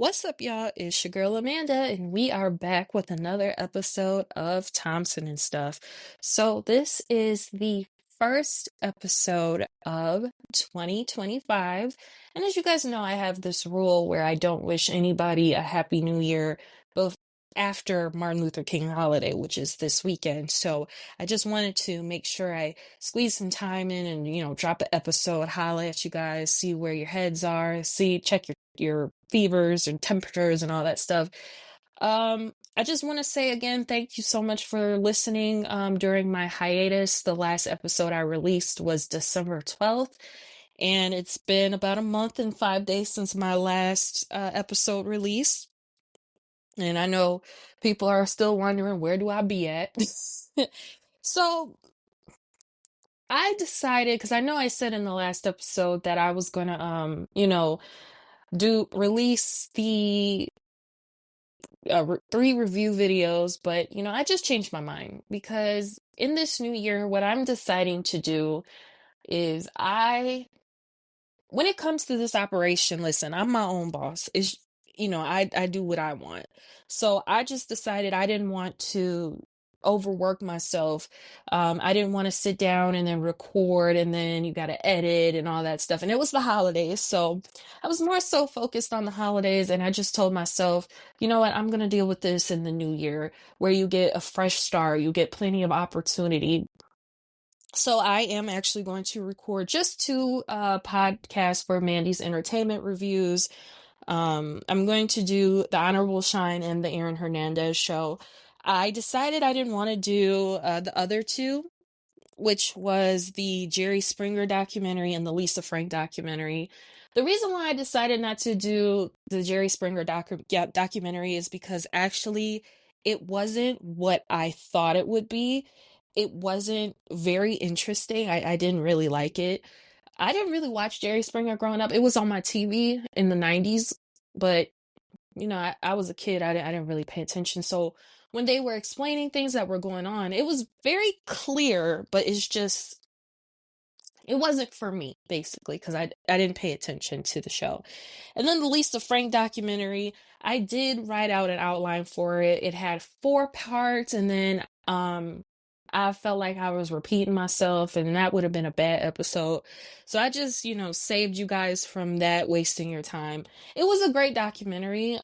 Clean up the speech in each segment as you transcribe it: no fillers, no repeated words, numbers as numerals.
What's up, y'all? It's your girl Amanda, and we are back with another episode of Thompson and Stuff. So, this is the first episode of 2025. And as you guys know, I have this rule where I don't wish anybody a happy new year both after Martin Luther King holiday, which is this weekend. So, I just wanted to make sure I squeeze some time in and, drop an episode, holla at you guys, see where your heads are, check your fevers and temperatures and all that stuff. I just want to say again, thank you so much for listening during my hiatus. The last episode I released was December 12th, and it's been about a month and 5 days since my last episode released. And I know people are still wondering, where do I be at? So I decided, because I know I said in the last episode that I was gonna do release the 3 review videos, but I just changed my mind because in this new year, what I'm deciding to do is when it comes to this operation, listen, I'm my own boss. I do what I want. So I just decided I didn't want to overwork myself. I didn't want to sit down and then record and then you got to edit and all that stuff. And it was the holidays. So I was more so focused on the holidays. And I just told myself, you know what? I'm going to deal with this in the new year where you get a fresh start. You get plenty of opportunity. So I am actually going to record just 2 podcasts for Mandy's Entertainment Reviews. I'm going to do The Honorable Shine and the Aaron Hernandez Show. I decided I didn't want to do the other 2, which was the Jerry Springer documentary and the Lisa Frank documentary. The reason why I decided not to do the Jerry Springer documentary is because actually it wasn't what I thought it would be. It wasn't very interesting. I didn't really like it. I didn't really watch Jerry Springer growing up. It was on my TV in the 90s, but I was a kid. I didn't really pay attention. So when they were explaining things that were going on, it was very clear, but it wasn't for me, basically, because I didn't pay attention to the show. And then the Lisa Frank documentary, I did write out an outline for it. It had 4 parts, and then I felt like I was repeating myself, and that would have been a bad episode. So I just, saved you guys from that wasting your time. It was a great documentary.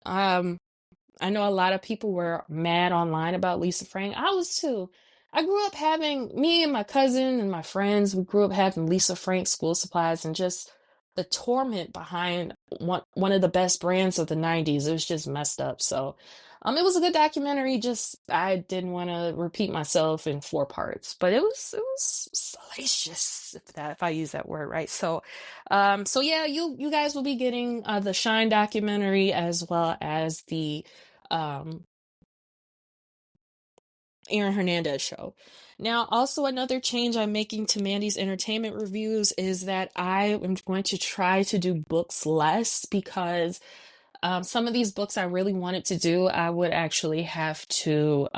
I know a lot of people were mad online about Lisa Frank. I was too. I grew up having, me and my cousin and my friends, we grew up having Lisa Frank school supplies, and just the torment behind one of the best brands of the 90s. It was just messed up. So, it was a good documentary. Just, I didn't want to repeat myself in 4 parts, but it was salacious, if I use that word right. So yeah, you guys will be getting the Shine documentary as well as the um Aaron Hernandez show. Now, also another change I'm making to Mandy's entertainment reviews is that I am going to try to do books less because some of these books I really wanted to do, I would actually have to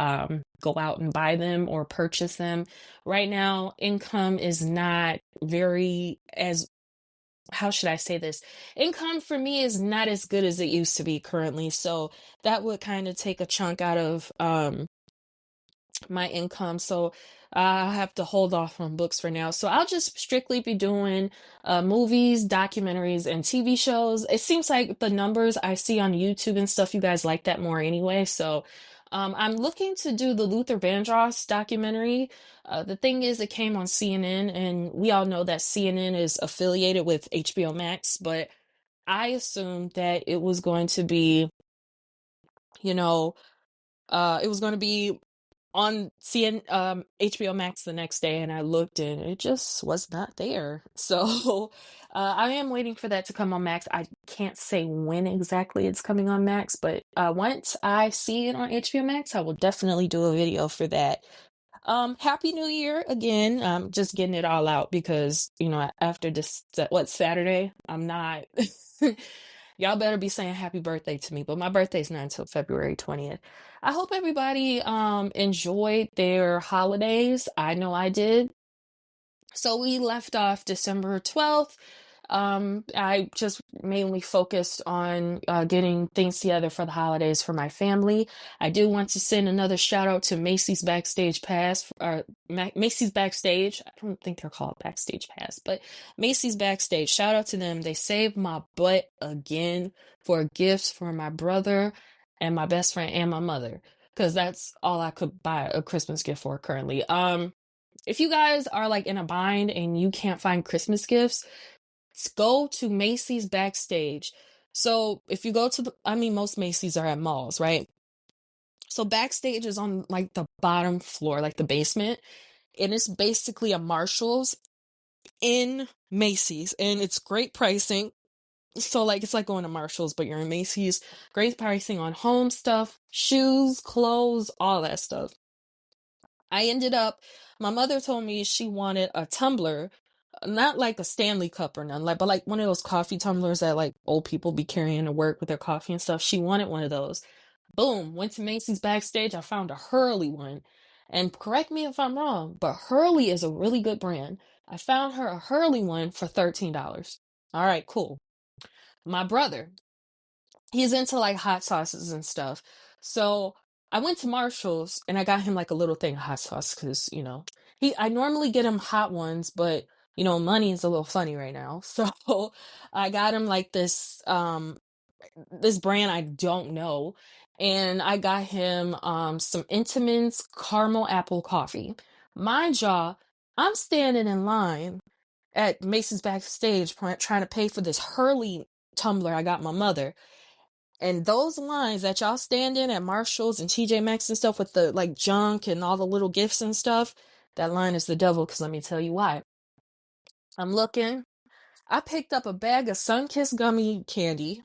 go out and buy them or purchase them. Right now, income is not very as how should I say this? Income for me is not as good as it used to be currently. So that would kind of take a chunk out of my income. So I'll have to hold off on books for now. So I'll just strictly be doing movies, documentaries, and TV shows. It seems like the numbers I see on YouTube and stuff, you guys like that more anyway. So I'm looking to do the Luther Vandross documentary. The thing is, it came on CNN, and we all know that CNN is affiliated with HBO Max, but I assumed that it was going to be, you know, it was going to be on HBO Max the next day, and I looked and it just was not there. So I am waiting for that to come on Max. I can't say when exactly it's coming on Max, but once I see it on HBO Max, I will definitely do a video for that. Happy New Year again. Just getting it all out because, after this, Saturday? I'm not. Y'all better be saying happy birthday to me, but my birthday's not until February 20th. I hope everybody enjoyed their holidays. I know I did. So we left off December 12th. I just mainly focused on getting things together for the holidays for my family. I do want to send another shout out to Macy's Backstage Pass, or Macy's Backstage. I don't think they're called Backstage Pass, but Macy's Backstage. Shout out to them. They saved my butt again for gifts for my brother and my best friend and my mother, because that's all I could buy a Christmas gift for currently. If you guys are like in a bind and you can't find Christmas gifts, go to Macy's Backstage. So if you go to I mean, most Macy's are at malls, right? So Backstage is on like the bottom floor, like the basement, and it's basically a Marshall's in Macy's, and it's great pricing. So like it's like going to Marshall's, but you're in Macy's. Great pricing on home stuff, shoes, clothes, all that stuff. I ended up, my mother told me she wanted a tumbler, not like a Stanley cup or nothing, like, but like one of those coffee tumblers that like old people be carrying to work with their coffee and stuff. She wanted one of those. Boom, went to Macy's Backstage. I found a Hurley one. And correct me if I'm wrong, but Hurley is a really good brand. I found her a Hurley one for $13. All right, cool. My brother, he's into like hot sauces and stuff. So I went to Marshall's and I got him like a little thing of hot sauce because, I normally get him hot ones, but money is a little funny right now. So I got him like this brand I don't know. And I got him some Intamin's caramel apple coffee. Mind y'all, I'm standing in line at Macy's Backstage trying to pay for this Hurley tumbler I got my mother. And those lines that y'all stand in at Marshall's and TJ Maxx and stuff with the like junk and all the little gifts and stuff, that line is the devil, because let me tell you why. I'm looking. I picked up a bag of Sunkist gummy candy.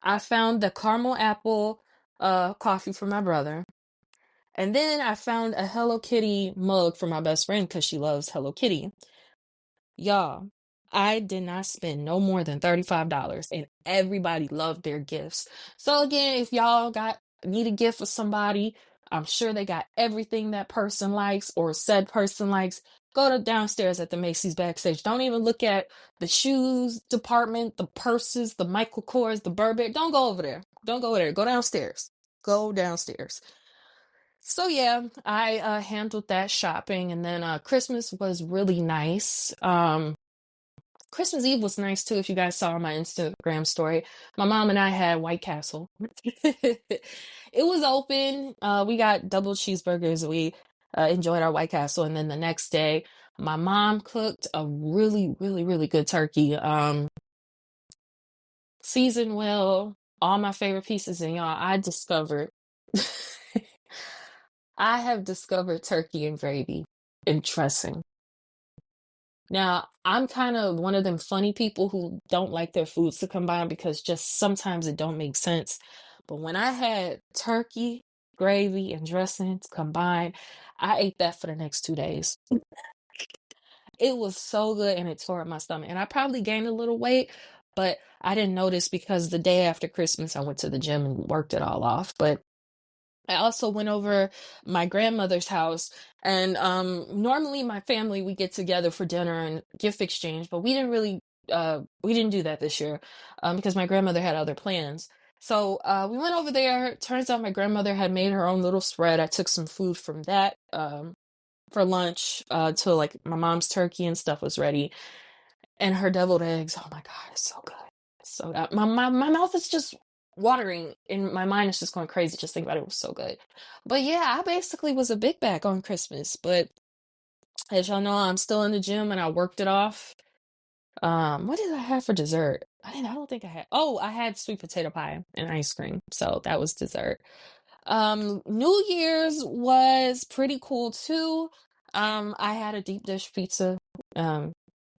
I found the caramel apple coffee for my brother. And then I found a Hello Kitty mug for my best friend because she loves Hello Kitty. Y'all, I did not spend no more than $35, and everybody loved their gifts. So again, if y'all need a gift for somebody, I'm sure they got everything that person likes or said person likes. Go to downstairs at the Macy's Backstage. Don't even look at the shoes department, the purses, the Michael Kors, the Burberry. Don't go over there. Don't go over there. Go downstairs. Go downstairs. So yeah, I handled that shopping, and then Christmas was really nice. Christmas Eve was nice too. If you guys saw my Instagram story, my mom and I had White Castle. It was open. We got double cheeseburgers. We enjoyed our White Castle, and then the next day, my mom cooked a really, really, really good turkey. Seasoned well, all my favorite pieces, and y'all, I discovered. I have discovered turkey and gravy and dressing. Now, I'm kind of one of them funny people who don't like their foods to combine because just sometimes it don't make sense. But when I had turkey, gravy, and dressings combined, I ate that for the next 2 days. It was so good and it tore up my stomach. And I probably gained a little weight, but I didn't notice because the day after Christmas, I went to the gym and worked it all off. But I also went over my grandmother's house, and normally my family we get together for dinner and gift exchange, but we didn't do that this year because my grandmother had other plans. So we went over there. Turns out my grandmother had made her own little spread. I took some food from that for lunch till like my mom's turkey and stuff was ready, and her deviled eggs. Oh my God, it's so good. So my mouth is just watering and my mind is just going crazy just thinking about it. It was so good. But yeah, I basically was a big bag on Christmas. But as y'all know, I'm still in the gym and I worked it off. What did I have for dessert? I don't think I had. Oh, I had sweet potato pie and ice cream. So that was dessert. New Year's was pretty cool too. I had a deep dish pizza. Um,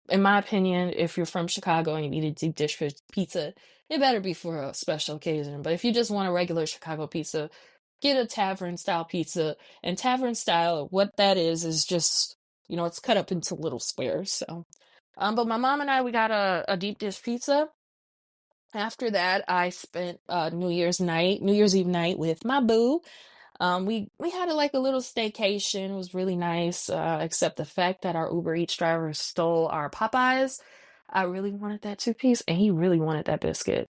in my opinion, if you're from Chicago and you eat a deep dish pizza, it better be for a special occasion. But if you just want a regular Chicago pizza, get a tavern style pizza. And tavern style, what that is just, it's cut up into little squares. So, but my mom and I, we got a deep dish pizza. After that, I spent New Year's Eve night with my boo. We had like a little staycation. It was really nice, except the fact that our Uber Eats driver stole our Popeyes. I really wanted that two-piece, and he really wanted that biscuit.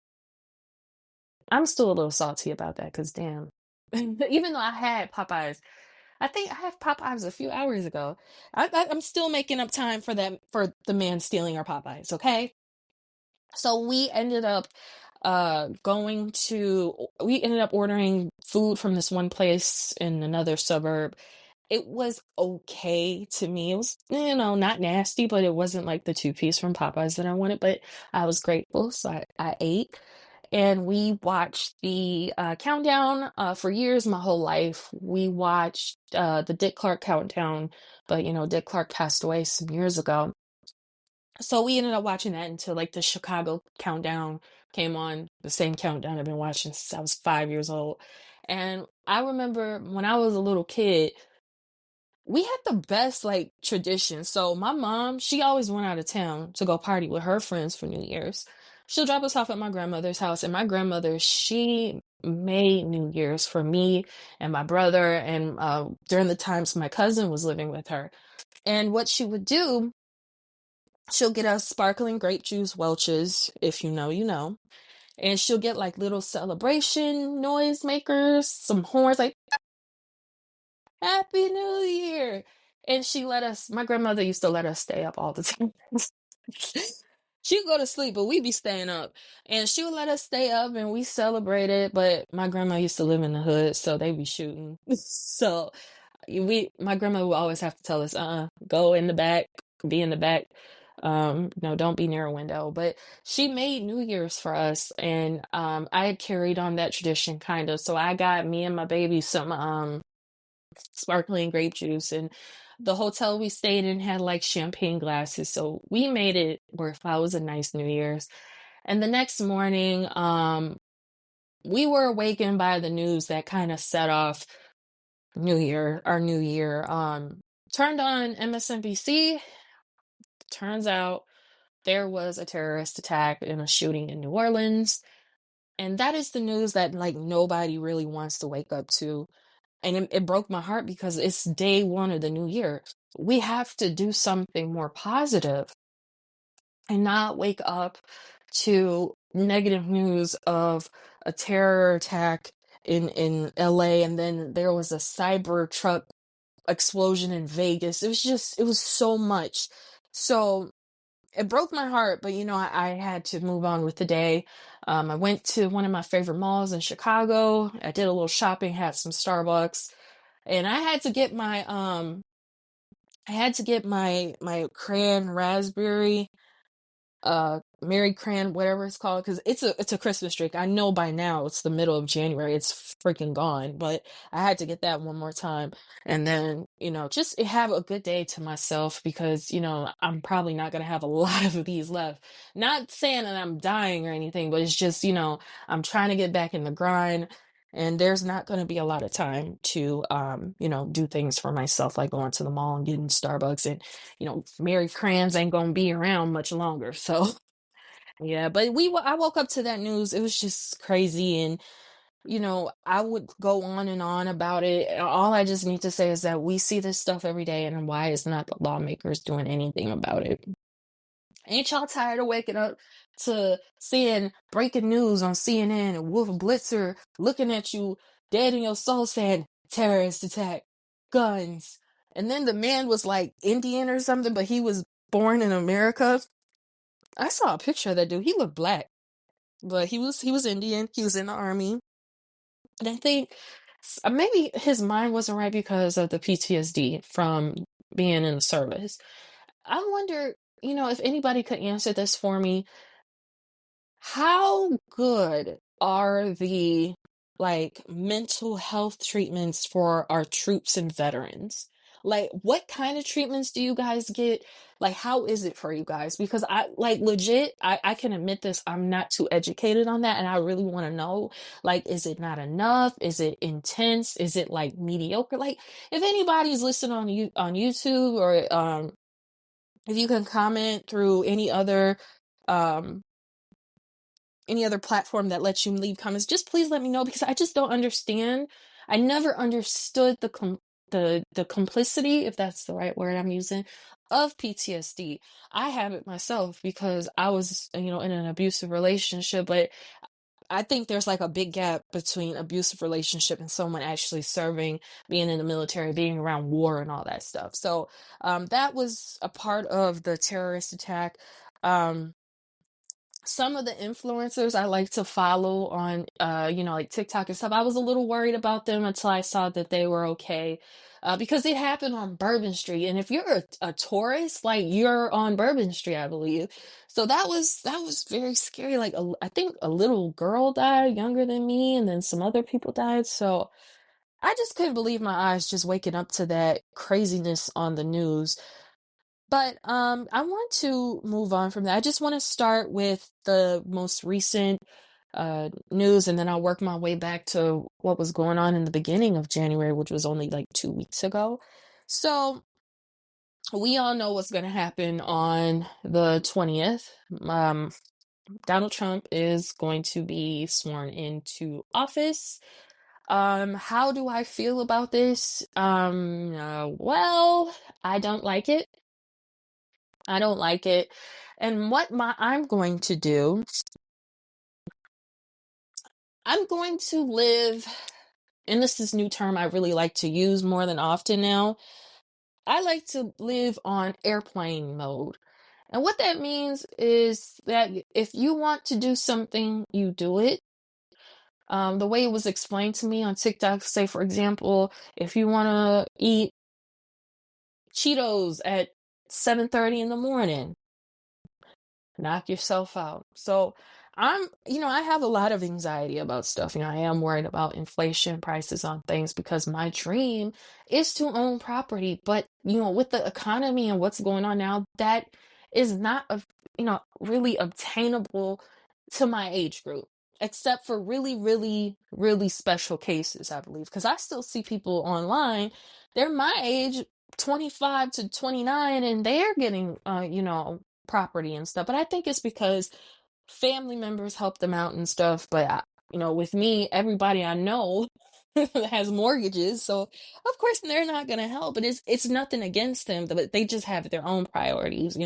I'm still a little salty about that because damn. Even though I had Popeyes, I think I had Popeyes a few hours ago. I'm still making up time for them for the man stealing our Popeyes. Okay, so we ended up ordering food from this one place in another suburb. It was okay to me. It was, not nasty, but it wasn't like the two-piece from Popeyes that I wanted, but I was grateful, so I ate. And we watched the countdown for years, my whole life. We watched the Dick Clark countdown, but Dick Clark passed away some years ago. So we ended up watching that until like the Chicago countdown came on, the same countdown I've been watching since I was 5 years old. And I remember when I was a little kid, we had the best like tradition. So my mom, she always went out of town to go party with her friends for New Year's. She'll drop us off at my grandmother's house, and my grandmother, she made New Year's for me and my brother, and during the times my cousin was living with her. And what she would do, she'll get us sparkling grape juice Welch's, if you know, you know. And she'll get like little celebration noise makers, some horns, like Happy New Year. And my grandmother used to let us stay up all the time. She'd go to sleep, but we'd be staying up. And she would let us stay up and we celebrated. But my grandma used to live in the hood, so they be shooting. So my grandma would always have to tell us, go in the back, be in the back. No, don't be near a window. But she made New Year's for us, and I had carried on that tradition kind of. So I got me and my baby some sparkling grape juice, and the hotel we stayed in had like champagne glasses, so we made it worth it. Was a nice New Year's. And the next morning we were awakened by the news that kind of set off our new year. Turned on MSNBC. Turns out there was a terrorist attack and a shooting in New Orleans, and that is the news that like nobody really wants to wake up to. And it broke my heart because it's day one of the new year. We have to do something more positive and not wake up to negative news of a terror attack in LA, and then there was a cyber truck explosion in Vegas. It was so much. So it broke my heart, but I had to move on with the day. I went to one of my favorite malls in Chicago. I did a little shopping, had some Starbucks, and I had to get my cran raspberry Mary Cran, whatever it's called, because it's a Christmas drink. I know by now it's the middle of January, it's freaking gone, but I had to get that one more time. And then, just have a good day to myself, because I'm probably not gonna have a lot of these left. Not saying that I'm dying or anything, but it's just, I'm trying to get back in the grind, and there's not going to be a lot of time to do things for myself, like going to the mall and getting Starbucks. And Mary Crans ain't gonna be around much longer. So yeah, but I woke up to that news. It was just crazy, and I would go on and on about it. All I just need to say is that we see this stuff every day, and why is not the lawmakers doing anything about it? Ain't y'all tired of waking up to seeing breaking news on CNN and Wolf Blitzer looking at you dead in your soul saying terrorist attack, guns? And then the man was like Indian or something, but he was born in America. I saw a picture of that dude. He looked black, but he was Indian. He was in the army. And I think maybe his mind wasn't right because of the PTSD from being in the service. I wonder, if anybody could answer this for me. How good are the like mental health treatments for our troops and veterans? Like, what kind of treatments do you guys get? Like, how is it for you guys? Because I like legit, I can admit this, I'm not too educated on that, and I really want to know, like, is it not enough? Is it intense? Is it like mediocre? Like, if anybody's listening on YouTube, or if you can comment through um any other platform that lets you leave comments, just please let me know, because I just don't understand. I never understood the complicity, if that's the right word I'm using, of PTSD. I have it myself because I was, in an abusive relationship, but I think there's like a big gap between abusive relationship and someone actually serving, being in the military, being around war and all that stuff. So that was a part of the terrorist attack. Um, some of the influencers I like to follow on, like TikTok and stuff, I was a little worried about them until I saw that they were okay. Because it happened on Bourbon Street, and if you're a tourist, like you're on Bourbon Street, I believe. So that was very scary. Like I think a little girl died, younger than me, and then some other people died. So I just couldn't believe my eyes just waking up to that craziness on the news. But I want to move on from that. I just want to start with the most recent news, and then I'll work my way back to what was going on in the beginning of January, which was only like 2 weeks ago. So we all know what's going to happen on the 20th. Donald Trump is going to be sworn into office. How do I feel about this? Well, I don't like it. I don't like it. And what I'm going to do, I'm going to live, and this is new term I really like to use more than often now. I like to live on airplane mode. And what that means is that if you want to do something, you do it. The way it was explained to me on TikTok, say for example, if you want to eat Cheetos at 7:30 in the morning, knock yourself out. So I have a lot of anxiety about stuff. I am worried about inflation, prices on things, because my dream is to own property. But, with the economy and what's going on now, that is not, really obtainable to my age group, except for really, really, really special cases, I believe. Because I still see people online, they're my age, 25 to 29, and they're getting, property and stuff. But I think it's because family members help them out and stuff. But with me, everybody I know has mortgages, so of course they're not gonna help. But it's nothing against them, but they just have their own priorities.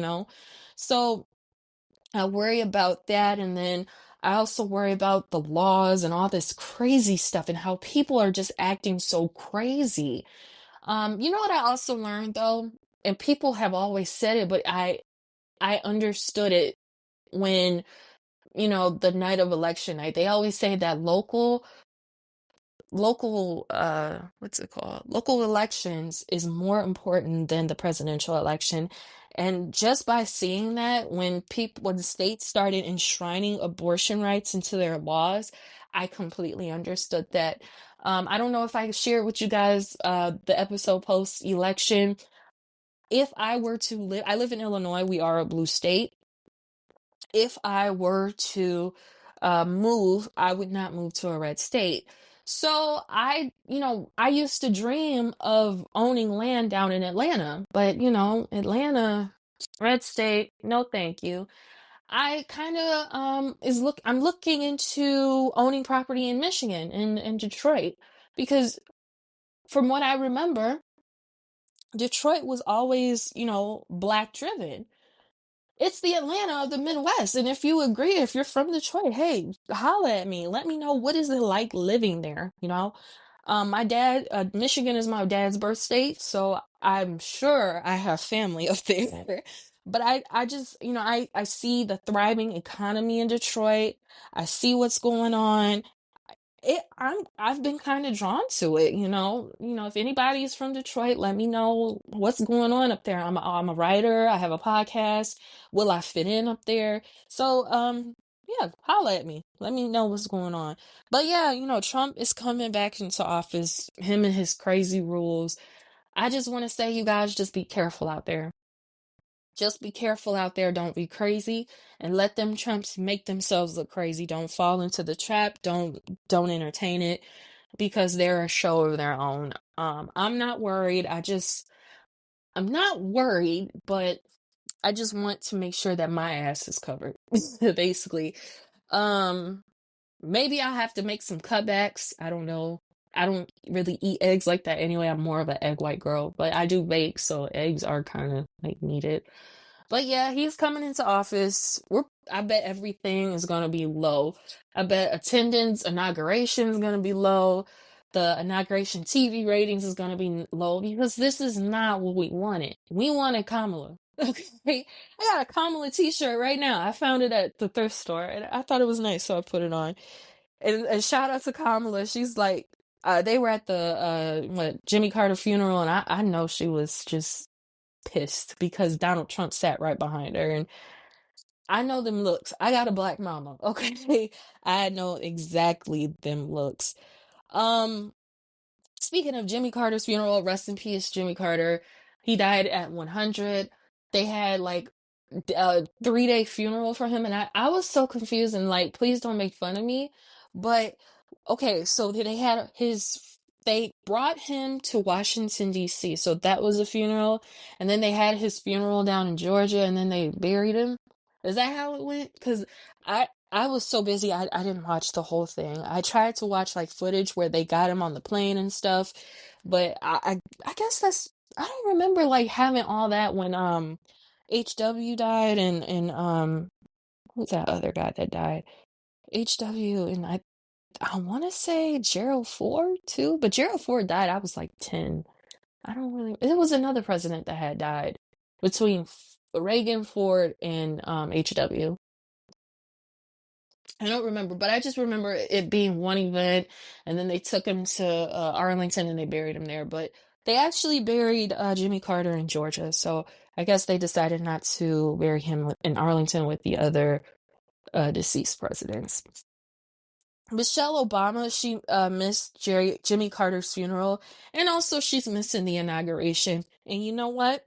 So I worry about that, and then I also worry about the laws and all this crazy stuff and how people are just acting so crazy. You know what I also learned though, and people have always said it, but I understood it when, the night of election night. They always say that local what's it called? Local elections is more important than the presidential election. And just by seeing that, when the states started enshrining abortion rights into their laws, I completely understood that. I don't know if I shared with you guys the episode post election. If I were to I live in Illinois, we are a blue state. If I were to move, I would not move to a red state. So I used to dream of owning land down in Atlanta, but Atlanta, red state, no thank you. I kind of I'm looking into owning property in Michigan, in Detroit, because from what I remember, Detroit was always, black driven. It's the Atlanta of the Midwest. And if you agree, if you're from Detroit, hey, holla at me. Let me know, what is it like living there? My dad, Michigan is my dad's birth state, so I'm sure I have family up there. But I just, I see the thriving economy in Detroit. I see what's going on. I've been kind of drawn to it. If anybody's from Detroit, let me know what's going on up there. I'm a writer, I have a podcast. Will I fit in up there? So yeah, holla at me, let me know what's going on. But yeah, Trump is coming back into office, him and his crazy rules. I just want to say, you guys, just be careful out there. Just be careful out there. Don't be crazy, and let them Trumps make themselves look crazy. Don't fall into the trap. Don't entertain it, because they're a show of their own. I'm not worried. I'm not worried, but I just want to make sure that my ass is covered. Basically. Um Maybe I'll have to make some cutbacks. I don't know. I don't really eat eggs like that anyway. I'm more of an egg white girl, but I do bake, so eggs are kind of like needed. But yeah, he's coming into office. I bet everything is gonna be low. I bet attendance, inauguration is gonna be low. The inauguration TV ratings is gonna be low because this is not what we wanted. We wanted Kamala. Okay, I got a Kamala T-shirt right now. I found it at the thrift store, and I thought it was nice, so I put it on. And shout out to Kamala. She's like, they were at the Jimmy Carter funeral, and I know she was just pissed because Donald Trump sat right behind her. And I know them looks. I got a black mama, okay? I know exactly them looks. Um, Speaking of Jimmy Carter's funeral, rest in peace, Jimmy Carter. He died at 100. They had like a 3-day funeral for him, and I was so confused and like, please don't make fun of me. But okay, so they brought him to Washington, D.C. So that was a funeral, and then they had his funeral down in Georgia, and then they buried him. Is that how it went? Because I was so busy, I didn't watch the whole thing. I tried to watch like footage where they got him on the plane and stuff, but I guess I don't remember like having all that when HW died and who's that other guy that died? HW and I want to say Gerald Ford too, but Gerald Ford died. I was like 10. I don't really. It was another president that had died between Reagan, Ford, and HW. I don't remember, but I just remember it being one event, and then they took him to Arlington and they buried him there. But they actually buried Jimmy Carter in Georgia, so I guess they decided not to bury him in Arlington with the other deceased presidents. Michelle Obama, she missed Jimmy Carter's funeral, and also she's missing the inauguration. And you know what?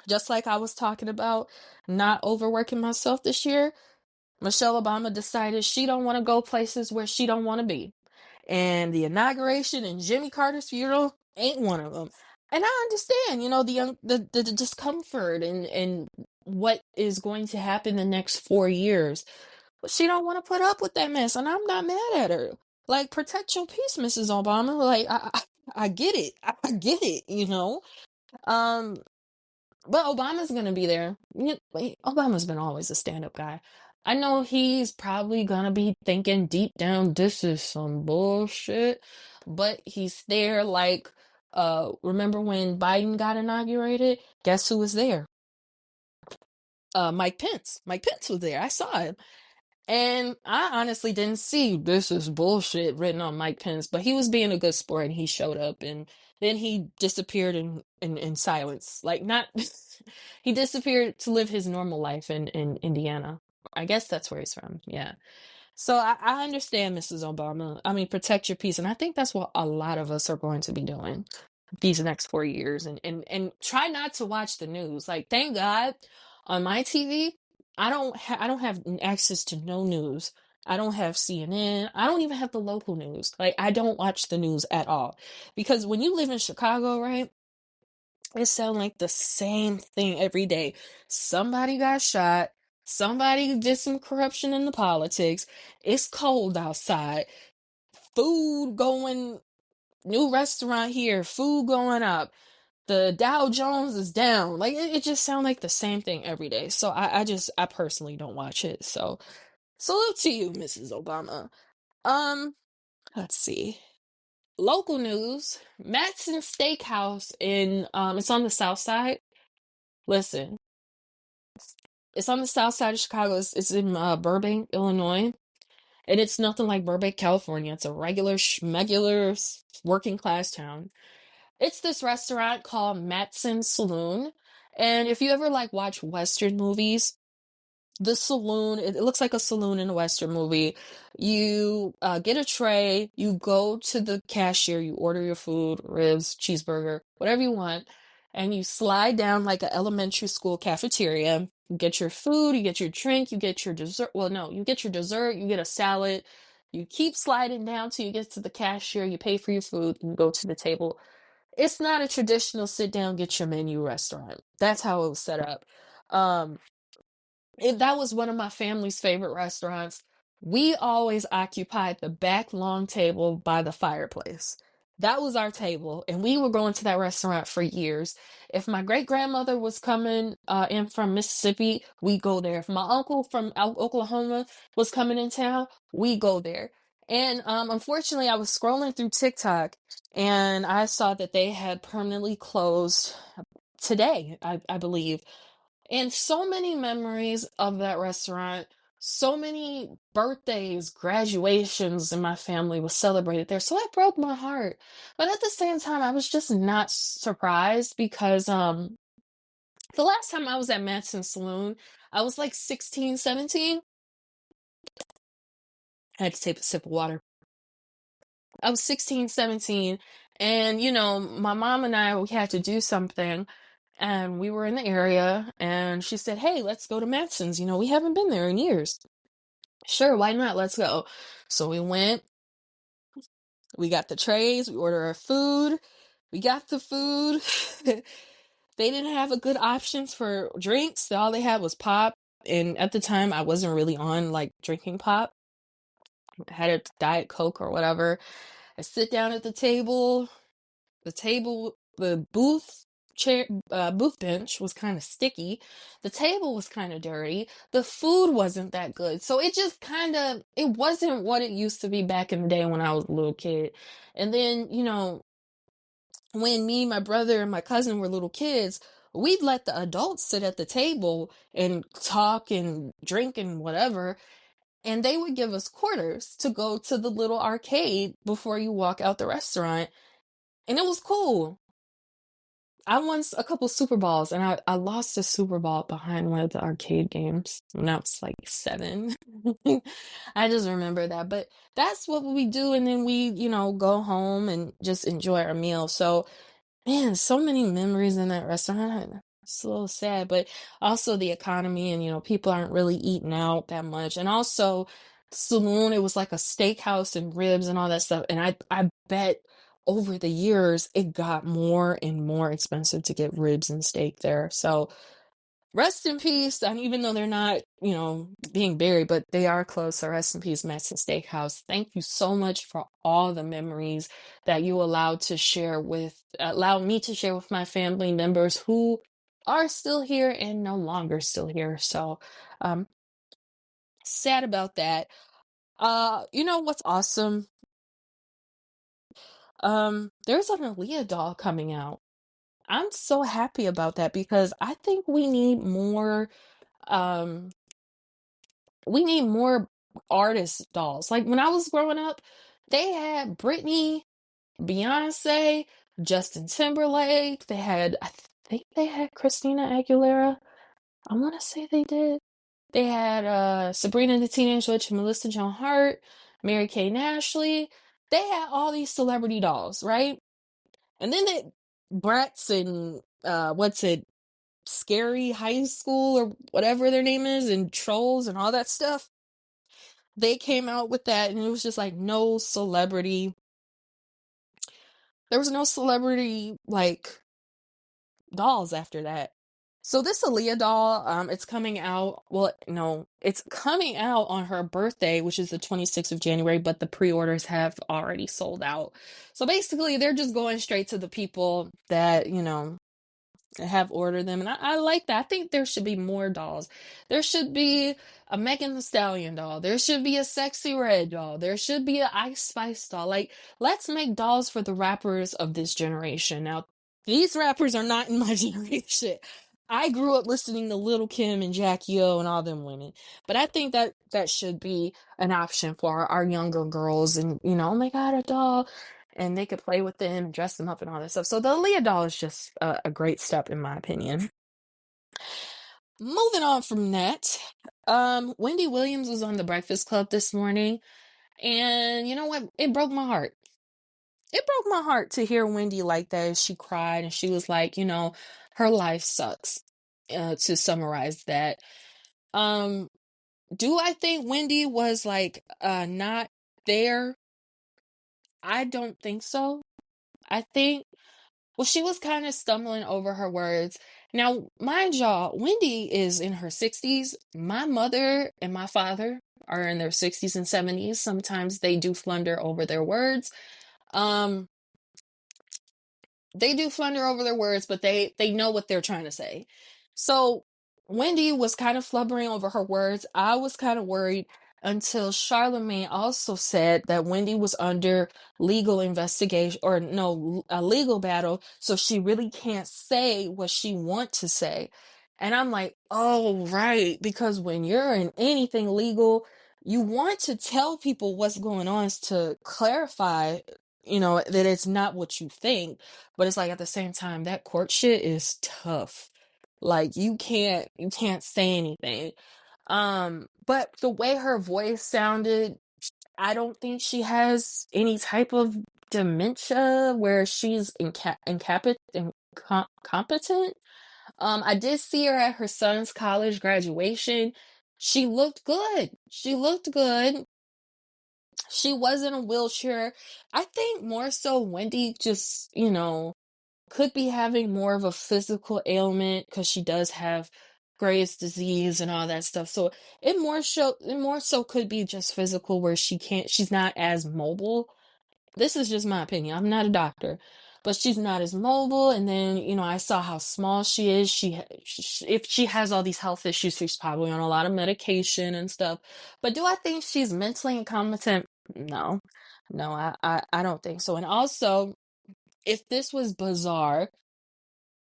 Just like I was talking about not overworking myself this year, Michelle Obama decided she don't want to go places where she don't want to be. And the inauguration and Jimmy Carter's funeral ain't one of them. And I understand, the discomfort and what is going to happen the next 4 years. But she don't want to put up with that mess, and I'm not mad at her. Like, protect your peace, Mrs. Obama. Like, I get it. I get it. Um, but Obama's gonna be there. Obama's been always a stand-up guy. I know he's probably gonna be thinking deep down, this is some bullshit, but he's there. Like, remember when Biden got inaugurated? Guess who was there? Mike Pence. Mike Pence was there. I saw him. And I honestly didn't see this is bullshit written on Mike Pence, but he was being a good sport and he showed up and then he disappeared in silence. Like, not, he disappeared to live his normal life in Indiana. I guess that's where he's from. Yeah. So I understand, Mrs. Obama. I mean, protect your peace. And I think that's what a lot of us are going to be doing these next 4 years and try not to watch the news. Like, thank God on my TV, I don't have access to no news. I don't have CNN. I don't even have the local news. Like, I don't watch the news at all. Because when you live in Chicago, right? It sounds like the same thing every day. Somebody got shot. Somebody did some corruption in the politics. It's cold outside. Food going, new restaurant here, food going up. The Dow Jones is down. Like, it just sounds like the same thing every day. So I personally don't watch it. So salute to you, Mrs. Obama. Um, let's see. Local news. Matson Steakhouse it's on the south side. Listen, it's on the south side of Chicago. It's in Burbank, Illinois. And it's nothing like Burbank, California. It's a regular schmegular working class town. It's this restaurant called Matson Saloon. And if you ever like watch Western movies, the saloon, it looks like a saloon in a Western movie. You get a tray, you go to the cashier, you order your food, ribs, cheeseburger, whatever you want, and you slide down like an elementary school cafeteria. You get your food, you get your drink, you get your dessert. Well, no, you get your dessert, you get a salad. You keep sliding down till you get to the cashier, you pay for your food, and go to the table. It's not a traditional sit down, get your menu restaurant. That's how it was set up. Um, that was one of my family's favorite restaurants. We always occupied the back long table by the fireplace. That was our table, and we were going to that restaurant for years. If my great grandmother was coming in from Mississippi, we go there. If my uncle from Oklahoma was coming in town, we go there. And unfortunately, I was scrolling through TikTok and I saw that they had permanently closed today, I believe. And so many memories of that restaurant, so many birthdays, graduations in my family was celebrated there. So it broke my heart. But at the same time, I was just not surprised because the last time I was at Matson Saloon, I was like 16, 17. I had to take a sip of water. I was 16, 17, and my mom and I, we had to do something, and we were in the area, and she said, "Hey, let's go to Matson's. We haven't been there in years." Sure, why not? Let's go. So we went, we got the trays, we ordered our food, we got the food. They didn't have a good options for drinks. All they had was pop. And at the time, I wasn't really on like drinking pop. I had a Diet Coke or whatever. I sit down at the table. The booth bench was kind of sticky. The table was kind of dirty. The food wasn't that good. So it just it wasn't what it used to be back in the day when I was a little kid. And then, when me, my brother, and my cousin were little kids, we'd let the adults sit at the table and talk and drink and whatever. And they would give us quarters to go to the little arcade before you walk out the restaurant. And it was cool. I won a couple Super Balls, and I lost a Super Ball behind one of the arcade games when I was like 7. I just remember that. But that's what we do, and then we, go home and just enjoy our meal. So, man, so many memories in that restaurant. It's a little sad, but also the economy and, people aren't really eating out that much. And also, Saloon, it was like a steakhouse and ribs and all that stuff. And I bet over the years, it got more and more expensive to get ribs and steak there. So rest in peace. And even though they're not, being buried, but they are close. So rest in peace, Madison Steakhouse. Thank you so much for all the memories that you allowed me to share with my family members who are still here and no longer still here. So, sad about that. You know what's awesome? There's an Aaliyah doll coming out. I'm so happy about that because I think um we need more artist dolls. Like when I was growing up, they had Britney, Beyonce, Justin Timberlake, I think they had Christina Aguilera. I want to say they did. They had Sabrina the Teenage Witch, Melissa Joan Hart, Mary Kay Ashley. They had all these celebrity dolls, right? And then the Bratz and Scary High School or whatever their name is, and Trolls and all that stuff. They came out with that, and it was just like no celebrity. There was no celebrity like dolls after that. So this Aaliyah doll, it's coming out. Well, no, it's coming out on her birthday, which is the 26th of January, but the pre-orders have already sold out. So basically, they're just going straight to the people that, have ordered them, and I like that. I think there should be more dolls. There should be a Megan Thee Stallion doll. There should be a Sexy Red doll. There should be an Ice Spice doll. Like, let's make dolls for the rappers of this generation. Now, these rappers are not in my generation. I grew up listening to Lil' Kim and Jackie O and all them women, but I think that should be an option for our younger girls. And oh my God, a doll, and they could play with them and dress them up and all that stuff. So the Aaliyah doll is just a great step in my opinion. Moving on from that, Wendy Williams was on The Breakfast Club this morning, and you know what? It broke my heart. It broke my heart to hear Wendy like that. She cried and she was like, her life sucks. To summarize that, do I think Wendy was like not there? I don't think so. I think, well, she was kind of stumbling over her words. Now, mind y'all, Wendy is in her 60s. My mother and my father are in their 60s and 70s, sometimes they do flunder over their words. Um, they do flounder over their words, but they know what they're trying to say. So Wendy was kind of flubbering over her words. I was kind of worried until Charlemagne also said that Wendy was under legal investigation, or no, a legal battle, so she really can't say what she wants to say. And I'm like, oh, right, because when you're in anything legal, you want to tell people what's going on to clarify, that it's not what you think. But it's like at the same time, that court shit is tough. Like you can't say anything. But the way her voice sounded, I don't think she has any type of dementia where she's competent. I did see her at her son's college graduation. She looked good. She looked good. She was in a wheelchair. I think more so Wendy just, could be having more of a physical ailment because she does have Graves' disease and all that stuff. So it more so could be just physical where she's not as mobile. This is just my opinion. I'm not a doctor, but she's not as mobile. And then, I saw how small she is. If she has all these health issues, she's probably on a lot of medication and stuff. But do I think she's mentally incompetent? No, no, I don't think so. And also, if this was bizarre,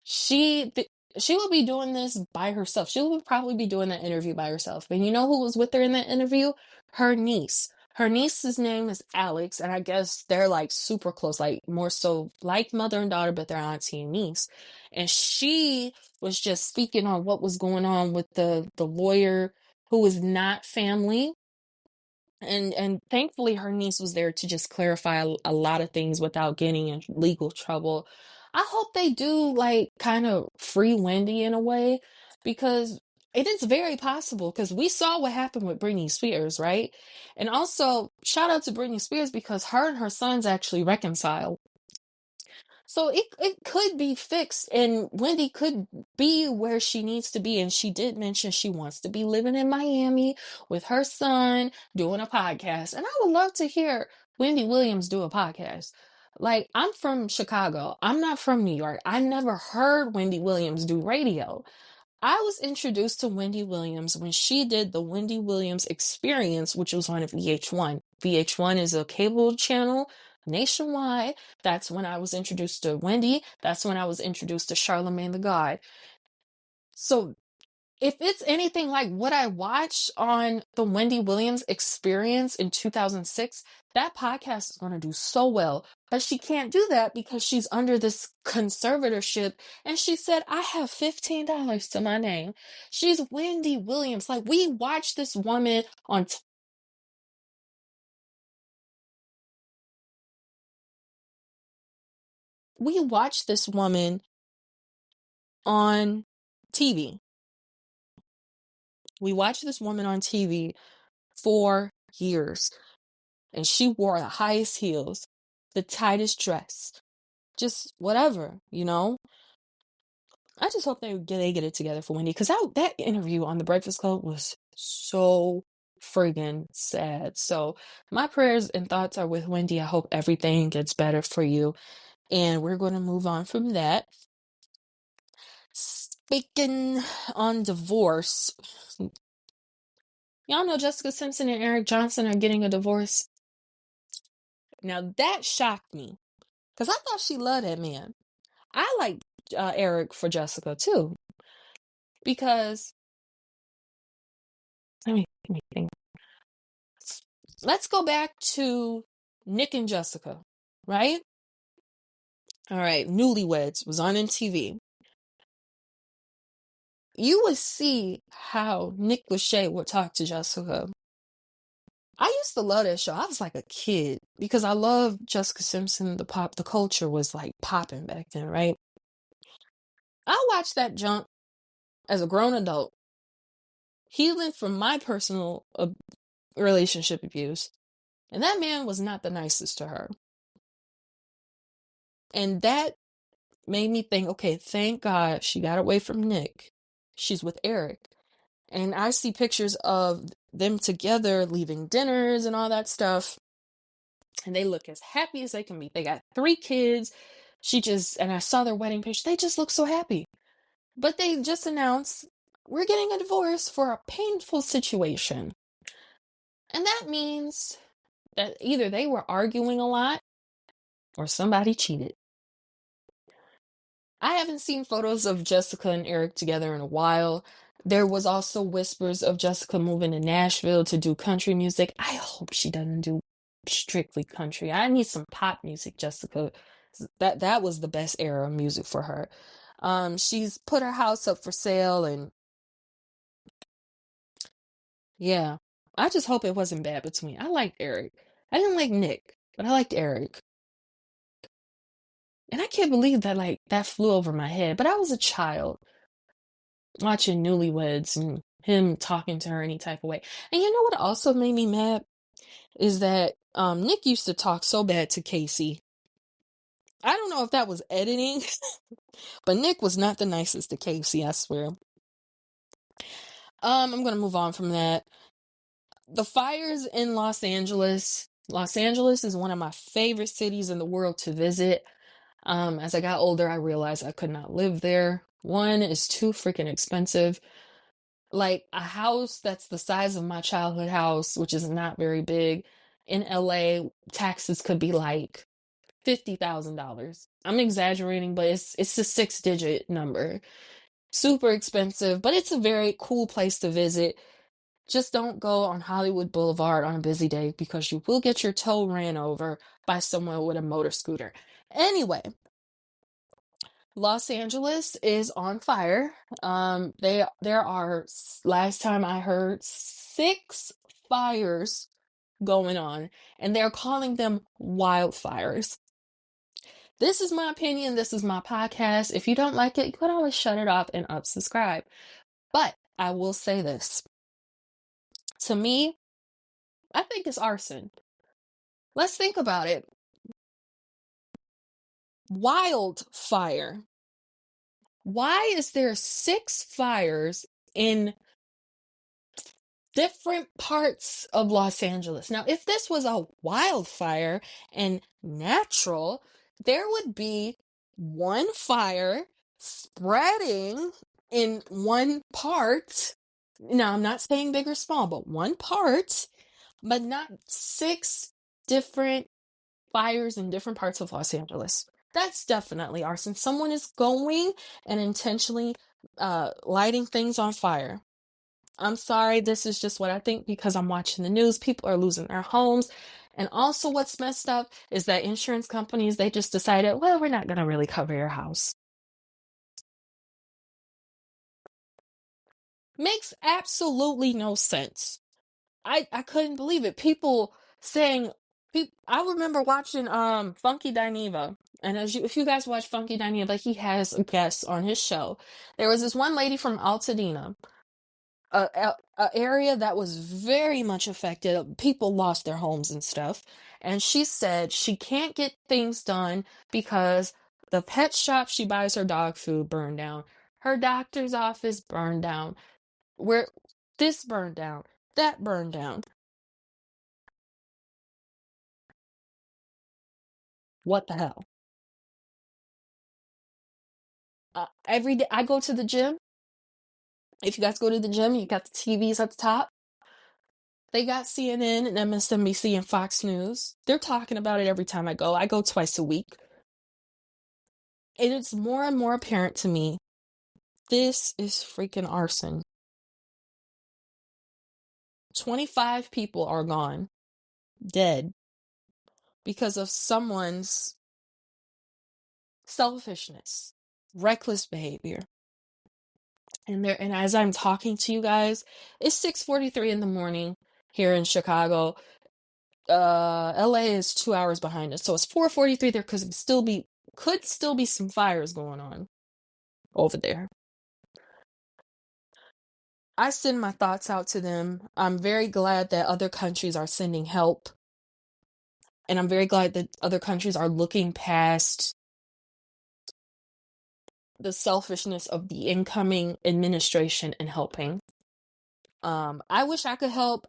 she th- she would be doing this by herself. She would probably be doing that interview by herself. And you know who was with her in that interview? Her niece. Her niece's name is Alex, and I guess they're like super close, like more so like mother and daughter, but they're auntie and niece. And she was just speaking on what was going on with the lawyer who was not family, and thankfully her niece was there to just clarify a lot of things without getting in legal trouble. I hope they do like kind of free Wendy in a way, because it is very possible, because we saw what happened with Britney Spears, right? And also shout out to Britney Spears because her and her sons actually reconciled. So it could be fixed, and Wendy could be where she needs to be. And she did mention she wants to be living in Miami with her son, doing a podcast. And I would love to hear Wendy Williams do a podcast. Like, I'm from Chicago. I'm not from New York. I never heard Wendy Williams do radio. I was introduced to Wendy Williams when she did the Wendy Williams Experience, which was on VH1. VH1 is a cable channel nationwide. That's when I was introduced to Wendy. That's when I was introduced to Charlemagne the God. So if it's anything like what I watched on the Wendy Williams Experience in 2006, that podcast is going to do so well. But she can't do that because she's under this conservatorship. And she said, I have $15 to my name. She's Wendy Williams. Like, we watched this woman we watched this woman on TV. We watched this woman on TV for years. And she wore the highest heels, the tightest dress, just whatever. I just hope they get it together for Wendy, because that interview on the Breakfast Club was so friggin' sad. So my prayers and thoughts are with Wendy. I hope everything gets better for you. And we're going to move on from that. Speaking on divorce, y'all know Jessica Simpson and Eric Johnson are getting a divorce. Now that shocked me, because I thought she loved that man. I like Eric for Jessica too, because let me think. Let's go back to Nick and Jessica, right? All right, Newlyweds was on MTV. You would see how Nick Lachey would talk to Jessica. I used to love that show. I was like a kid because I love Jessica Simpson. The culture was like popping back then, right? I watched that junk as a grown adult, healing from my personal relationship abuse. And that man was not the nicest to her. And that made me think, okay, thank God she got away from Nick. She's with Eric. And I see pictures of them together leaving dinners and all that stuff. And they look as happy as they can be. They got 3 kids. And I saw their wedding picture. They just look so happy. But they just announced we're getting a divorce for a painful situation. And that means that either they were arguing a lot or somebody cheated. I haven't seen photos of Jessica and Eric together in a while. There was also whispers of Jessica moving to Nashville to do country music. I hope she doesn't do strictly country. I need some pop music, Jessica. That was the best era of music for her. She's put her house up for sale, and yeah, I just hope it wasn't bad between. I liked Eric. I didn't like Nick, but I liked Eric. And I can't believe that that flew over my head. But I was a child watching Newlyweds and him talking to her any type of way. And you know what also made me mad is that Nick used to talk so bad to Casey. I don't know if that was editing, but Nick was not the nicest to Casey, I swear. I'm gonna move on from that. The fires in Los Angeles. Los Angeles is one of my favorite cities in the world to visit. As I got older, I realized I could not live there. One is too freaking expensive. Like a house that's the size of my childhood house, which is not very big, in LA, taxes could be like $50,000. I'm exaggerating, but it's a 6-digit number. Super expensive, but it's a very cool place to visit. Just don't go on Hollywood Boulevard on a busy day because you will get your toe ran over by someone with a motor scooter. Anyway, Los Angeles is on fire. There are, last time I heard, 6 fires going on, and they're calling them wildfires. This is my opinion. This is my podcast. If you don't like it, you could always shut it off and unsubscribe. But I will say this. To me, I think it's arson. Let's think about it. Wildfire. Why is there 6 fires in different parts of Los Angeles? Now, if this was a wildfire and natural, there would be one fire spreading in one part. Now, I'm not saying big or small, but one part, but not 6 different fires in different parts of Los Angeles. That's definitely arson. Someone is going and intentionally lighting things on fire. I'm sorry, this is just what I think because I'm watching the news. People are losing their homes. And also what's messed up is that insurance companies, they just decided, well, we're not going to really cover your house. Makes absolutely no sense. I couldn't believe it. People saying, I remember watching Funky Dineva. And if you guys watch Funky Dineva, he has a guest on his show. There was this one lady from Altadena, a area that was very much affected. People lost their homes and stuff. And she said she can't get things done because the pet shop she buys her dog food burned down. Her doctor's office burned down. Where this burned down, that burned down. What the hell? Every day I go to the gym. If you guys go to the gym, you got the TVs at the top. They got CNN and MSNBC and Fox News. They're talking about it every time I go. I go twice a week. And it's more and more apparent to me, this is freaking arson. 25 people are gone, dead, because of someone's selfishness, reckless behavior. And as I'm talking to you guys, it's 6:43 in the morning here in Chicago. LA is 2 hours behind us, so it's 4:43. There could still be some fires going on over there. I send my thoughts out to them. I'm very glad that other countries are sending help, and I'm very glad that other countries are looking past the selfishness of the incoming administration and helping. I wish I could help.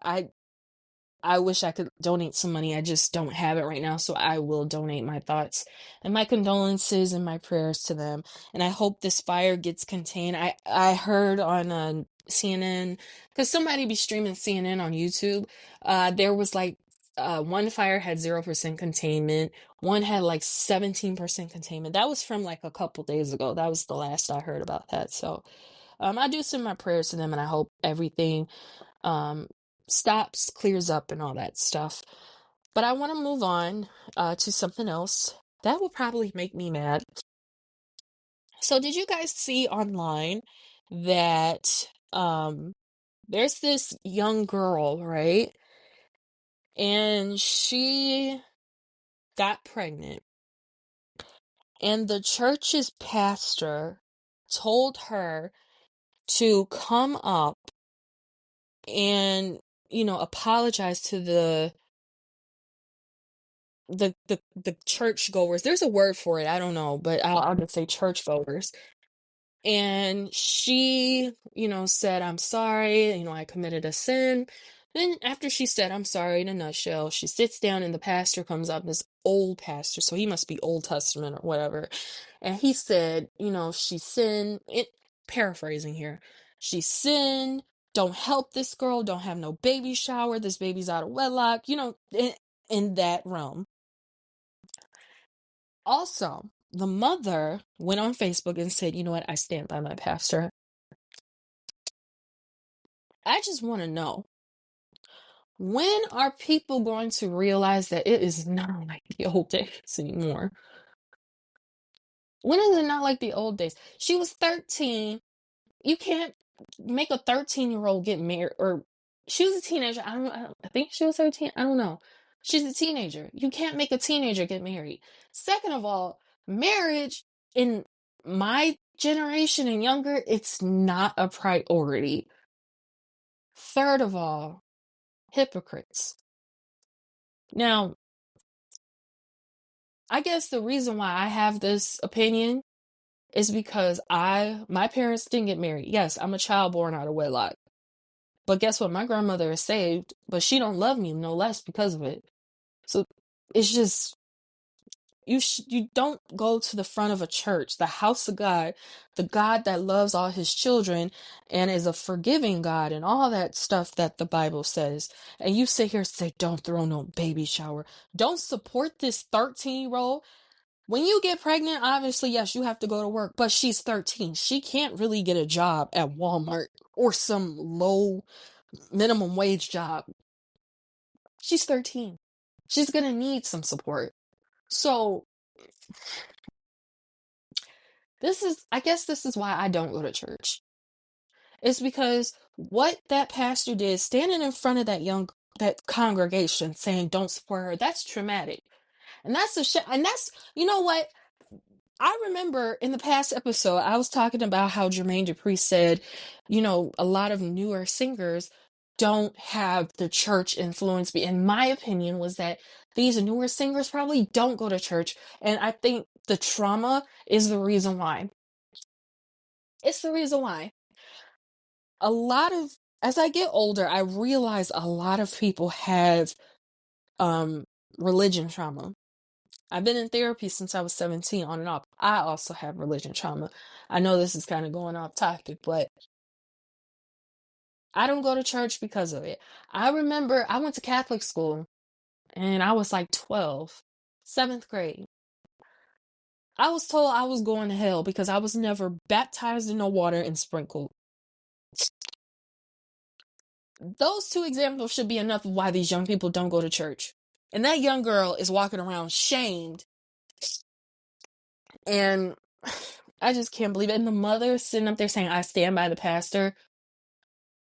I wish I could donate some money. I just don't have it right now. So I will donate my thoughts and my condolences and my prayers to them. And I hope this fire gets contained. I heard on CNN, because somebody be streaming CNN on YouTube. There was like one fire had 0% containment. One had like 17% containment. That was from like a couple days ago. That was the last I heard about that. So I do send my prayers to them, and I hope everything um, stops, clears up, and all that stuff. But I want to move on to something else that will probably make me mad. So, did you guys see online that there's this young girl, right? And she got pregnant, and the church's pastor told her to come up and, apologize to the churchgoers. There's a word for it, I don't know, but I'll just say churchgoers. And she, said, I'm sorry, I committed a sin. Then after she said, I'm sorry, in a nutshell, she sits down and the pastor comes up, this old pastor, so he must be Old Testament or whatever. And he said, she sinned, paraphrasing here, she sinned, don't help this girl, don't have no baby shower, this baby's out of wedlock, in that realm. Also, the mother went on Facebook and said, you know what, I stand by my pastor. I just want to know, when are people going to realize that it is not like the old days anymore? When is it not like the old days? She was 13. You can't make a 13-year-old get married, or she was a teenager. I think she was 13. I don't know. She's a teenager. You can't make a teenager get married. Second of all, marriage in my generation and younger, it's not a priority. Third of all, hypocrites. Now, I guess the reason why I have this opinion is because my parents didn't get married. Yes, I'm a child born out of wedlock. But guess what? My grandmother is saved, but she don't love me no less because of it. So it's just, you don't go to the front of a church, the house of God, the God that loves all his children and is a forgiving God and all that stuff that the Bible says. And you sit here and say, don't throw no baby shower. Don't support this 13-year-old. When you get pregnant, obviously, yes, you have to go to work, but she's 13. She can't really get a job at Walmart or some low minimum wage job. She's 13. She's going to need some support. So I guess this is why I don't go to church. It's because what that pastor did, standing in front of that congregation saying, don't support her, that's traumatic. And that's you know what? I remember in the past episode, I was talking about how Jermaine Dupri said, a lot of newer singers don't have the church influence. And my opinion was that these newer singers probably don't go to church. And I think the trauma is the reason why. It's the reason why. As I get older, I realize a lot of people have religion trauma. I've been in therapy since I was 17 on and off. I also have religion trauma. I know this is kind of going off topic, but I don't go to church because of it. I remember I went to Catholic school and I was like 12, 7th grade. I was told I was going to hell because I was never baptized in no water and sprinkled. Those two examples should be enough of why these young people don't go to church. And that young girl is walking around shamed. And I just can't believe it. And the mother sitting up there saying, I stand by the pastor.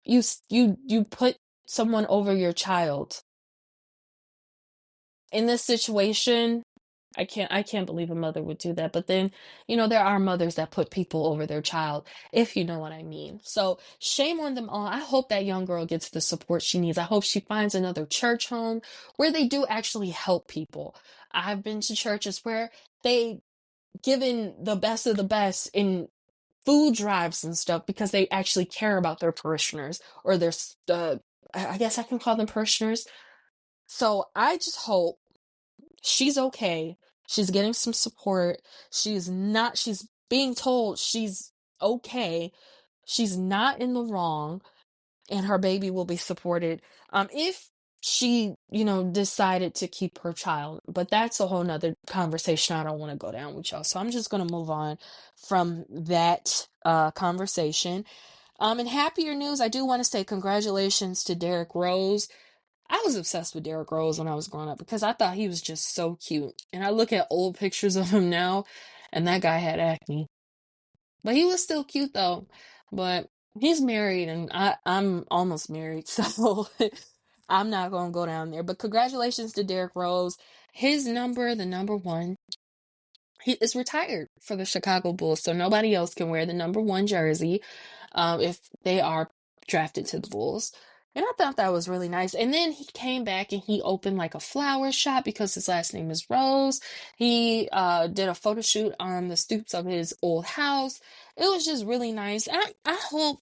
You put someone over your child. In this situation, I can't believe a mother would do that. But then, there are mothers that put people over their child, if you know what I mean. So shame on them all. I hope that young girl gets the support she needs. I hope she finds another church home where they do actually help people. I've been to churches where they given the best of the best in food drives and stuff because they actually care about their parishioners or their, I guess I can call them parishioners. So I just hope she's okay. She's getting some support. She's being told she's okay. She's not in the wrong, and her baby will be supported. If she, decided to keep her child, but that's a whole nother conversation I don't want to go down with y'all. So I'm just going to move on from that conversation. In happier news, I do want to say congratulations to Derrick Rose. I was obsessed with Derrick Rose when I was growing up because I thought he was just so cute. And I look at old pictures of him now, and that guy had acne. But he was still cute though. But he's married, and I'm almost married, so I'm not gonna go down there. But congratulations to Derrick Rose. His number, the number one, he is retired for the Chicago Bulls, so nobody else can wear the number one jersey if they are drafted to the Bulls. And I thought that was really nice. And then he came back and he opened like a flower shop because his last name is Rose. He did a photo shoot on the stoops of his old house. It was just really nice. I hope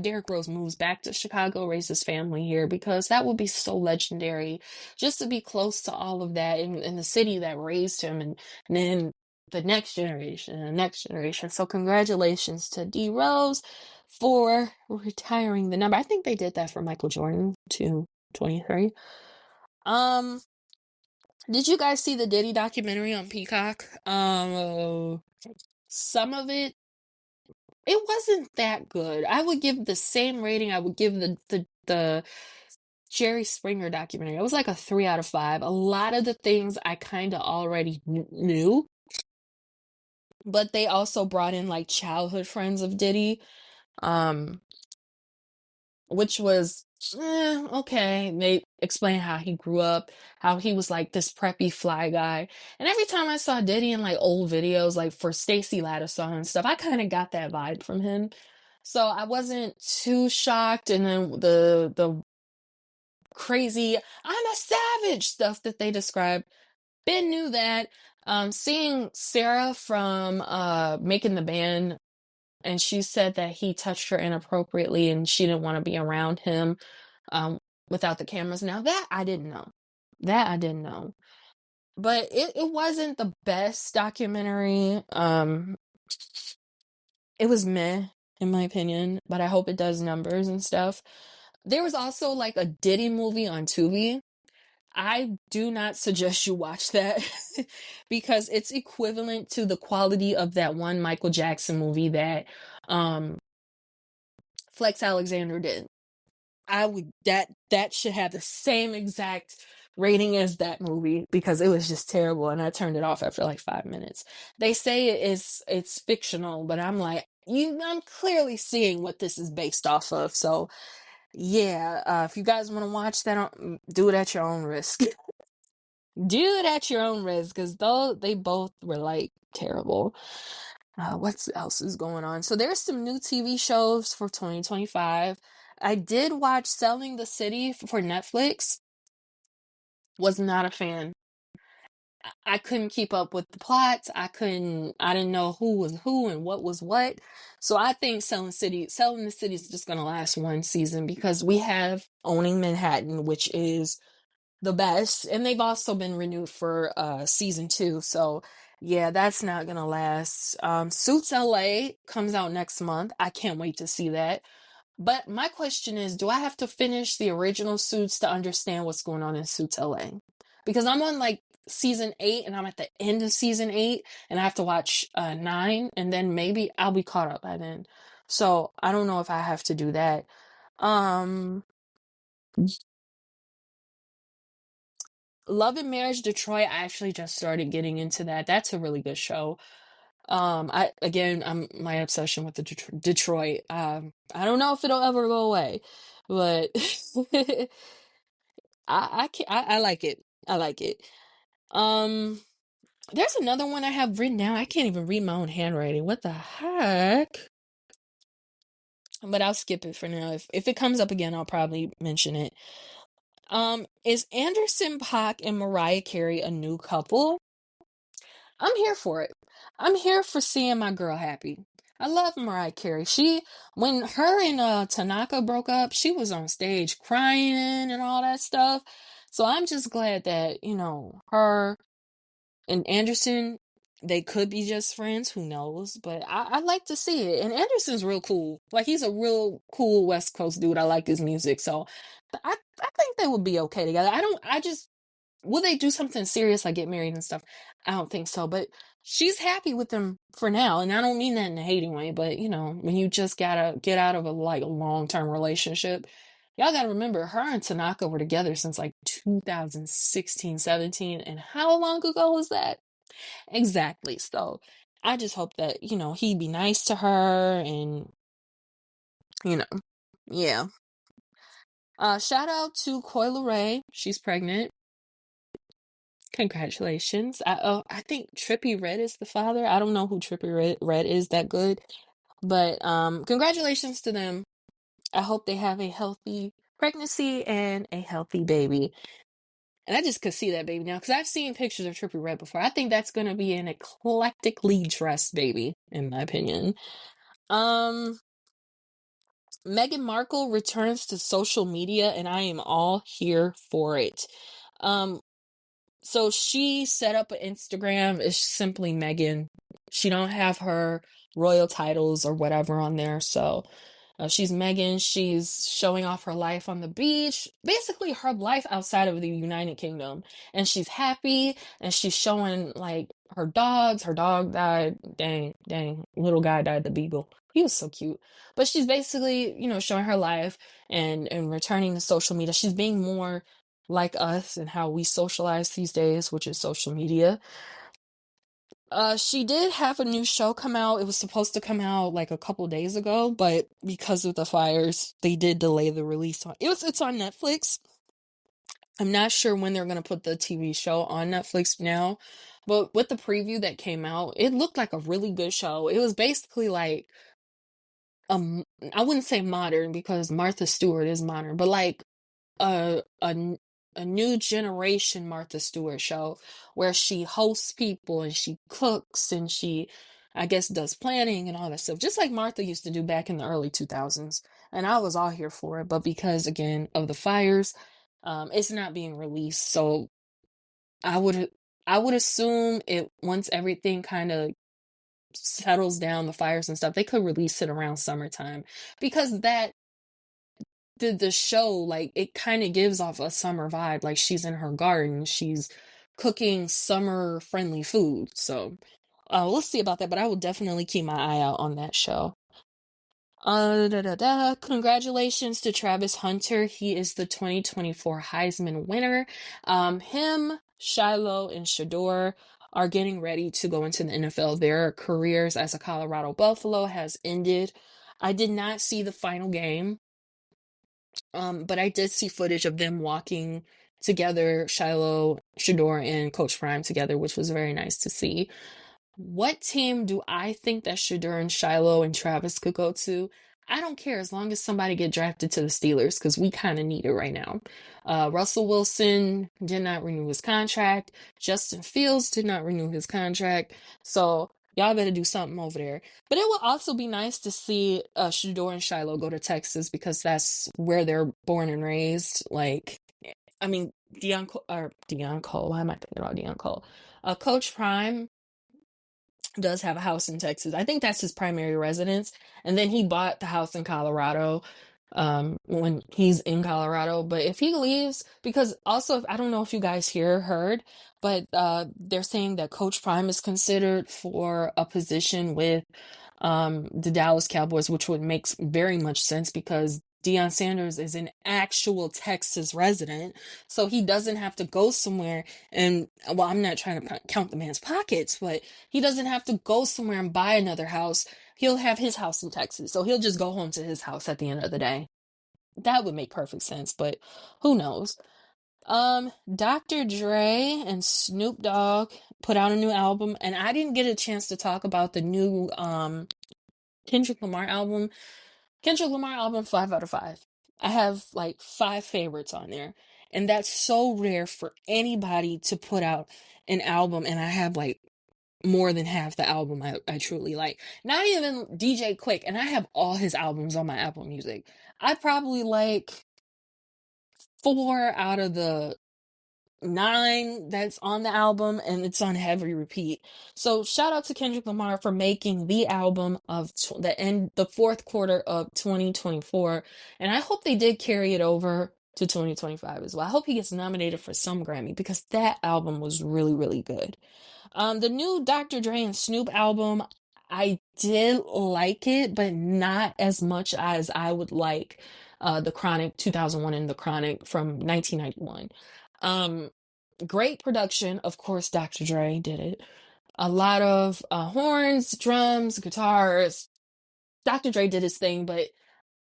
Derrick Rose moves back to Chicago, raises family here, because that would be so legendary just to be close to all of that in the city that raised him, and then the next generation and the next generation. So congratulations to D Rose for retiring the number. I think they did that for Michael Jordan too, 23. Um, did you guys see the Diddy documentary on Peacock? Some of it wasn't that good. I would give the same rating I would give the Jerry Springer documentary. It was like a 3 out of 5. A lot of the things I kind of already knew, but they also brought in like childhood friends of Diddy, um, which was okay. They explain how he grew up, how he was like this preppy fly guy. And every time I saw Diddy in like old videos, like for Stacey Lattisaw and stuff, I kind of got that vibe from him. So I wasn't too shocked. And then the crazy "I'm a savage" stuff that they described, Ben knew that. Seeing Sarah from Making the Band, and she said that he touched her inappropriately and she didn't want to be around him um, without the cameras. Now that I didn't know. That I didn't know. But it wasn't the best documentary. It was meh, in my opinion, but I hope it does numbers and stuff. There was also like a Diddy movie on Tubi. I do not suggest you watch that because it's equivalent to the quality of that one Michael Jackson movie that um Flex Alexander did. I would that should have the same exact rating as that movie because it was just terrible, and I turned it off after like 5 minutes. They say it's fictional, but I'm like, I'm clearly seeing what this is based off of. So yeah, if you guys want to watch that, do it at your own risk. Do it at your own risk, because though they both were like terrible. What else is going on? So there's some new TV shows for 2025. I did watch Selling the City for Netflix. Was not a fan. I couldn't keep up with the plots. I didn't know who was who and what was what. So I think Selling the City is just gonna last one season because we have Owning Manhattan, which is the best, and they've also been renewed for season 2. So yeah, that's not gonna last. Suits LA comes out next month. I can't wait to see that. But my question is, do I have to finish the original Suits to understand what's going on in Suits LA? Because I'm on like season 8 and I'm at the end of season 8 and I have to watch 9, and then maybe I'll be caught up by then. So I don't know if I have to do that. um Love and Marriage Detroit, I actually just started getting into that. That's a really good show. I'm my obsession with the Detroit. I don't know if it'll ever go away, but I like it. I like it. Um, there's another one I have written down. I can't even read my own handwriting. What the heck? But I'll skip it for now. If it comes up again, I'll probably mention it. Is Anderson .Paak and Mariah Carey a new couple? I'm here for it. I'm here for seeing my girl happy. I love Mariah Carey. When her and Tanaka broke up, she was on stage crying and all that stuff. So I'm just glad that, her and Anderson, they could be just friends, who knows? But I like to see it. And Anderson's real cool. Like, he's a real cool West Coast dude. I like his music. So I think they would be okay together. I just, will they do something serious like get married and stuff? I don't think so. But she's happy with them for now. And I don't mean that in a hating way, but when you just gotta get out of a long-term relationship, y'all gotta remember her and Tanaka were together since like 2016, 17. And how long ago was that? Exactly. So I just hope that, he'd be nice to her and, you know, yeah. Shout out to Coyle Ray. She's pregnant. Congratulations. I think Trippie Redd is the father. I don't know who Trippie Redd is that good, but congratulations to them. I hope they have a healthy pregnancy and a healthy baby. And I just could see that baby now because I've seen pictures of Trippie Redd before. I think that's going to be an eclectically dressed baby, in my opinion. Meghan Markle returns to social media, and I am all here for it. So she set up an Instagram. It's simply Meghan. She don't have her royal titles or whatever on there. So she's Meghan. She's showing off her life on the beach, basically her life outside of the United Kingdom. And she's happy, and she's showing like her dogs. Her dog died. Dang, little guy died, the beagle. He was so cute. But she's basically, showing her life and returning to social media. She's being more like us and how we socialize these days, which is social media. She did have a new show come out. It was supposed to come out like a couple days ago, but because of the fires, they did delay the release on it's on Netflix. I'm not sure when they're gonna put the TV show on Netflix now, but with the preview that came out, it looked like a really good show. It was basically like I wouldn't say modern because Martha Stewart is modern, but like a new generation Martha Stewart show where she hosts people and she cooks and she, I guess, does planning and all that stuff, just like Martha used to do back in the early 2000s. And I was all here for it, but because again of the fires, it's not being released. So I would I would assume it once everything kind of settles down, the fires and stuff, they could release it around summertime because the show, like, it kind of gives off a summer vibe. Like, she's in her garden, she's cooking summer friendly food. So we'll see about that, but I will definitely keep my eye out on that show. Congratulations to Travis Hunter. He is the 2024 Heisman winner. Him, Shiloh, and Shador are getting ready to go into the NFL. Their careers as a Colorado Buffalo has ended. I did not see the final game. But I did see footage of them walking together, Shiloh, Shador, and Coach Prime together, which was very nice to see. What team do I think that Shador and Shiloh and Travis could go to? I don't care as long as somebody get drafted to the Steelers because we kind of need it right now. Russell Wilson did not renew his contract. Justin Fields did not renew his contract. So y'all better do something over there. But it will also be nice to see Shador and Shiloh go to Texas because that's where they're born and raised. Like, I mean, Deion Cole. Why am I thinking about Deion Cole? Coach Prime does have a house in Texas. I think that's his primary residence. And then he bought the house in Colorado when he's in Colorado. But if he leaves, because also, I don't know if you guys heard, but they're saying that Coach Prime is considered for a position with the Dallas Cowboys, which would make very much sense because Deion Sanders is an actual Texas resident, so he doesn't have to go somewhere and, well, I'm not trying to count the man's pockets, but he doesn't have to go somewhere and buy another house. He'll have his house in Texas, so he'll just go home to his house at the end of the day. That would make perfect sense, but who knows? Dr. Dre and Snoop Dogg put out a new album, and I didn't get a chance to talk about the new Kendrick Lamar album. Kendrick Lamar album, 5 out of 5. I have like 5 favorites on there. And that's so rare for anybody to put out an album and I have like more than half the album I truly like. Not even DJ Quick, and I have all his albums on my Apple Music. I probably like 4 out of the 9 that's on the album, and it's on heavy repeat. So shout out to Kendrick Lamar for making the album of the fourth quarter of 2024, and I hope they did carry it over to 2025 as well. I hope he gets nominated for some Grammy because that album was really, really good. The new Dr. Dre and Snoop album, I did like it, but not as much as I would like the Chronic 2001 and the Chronic from 1991. Um, Great production, of course. Dr. Dre did it. A lot of horns, drums, guitars. Dr. Dre did his thing, but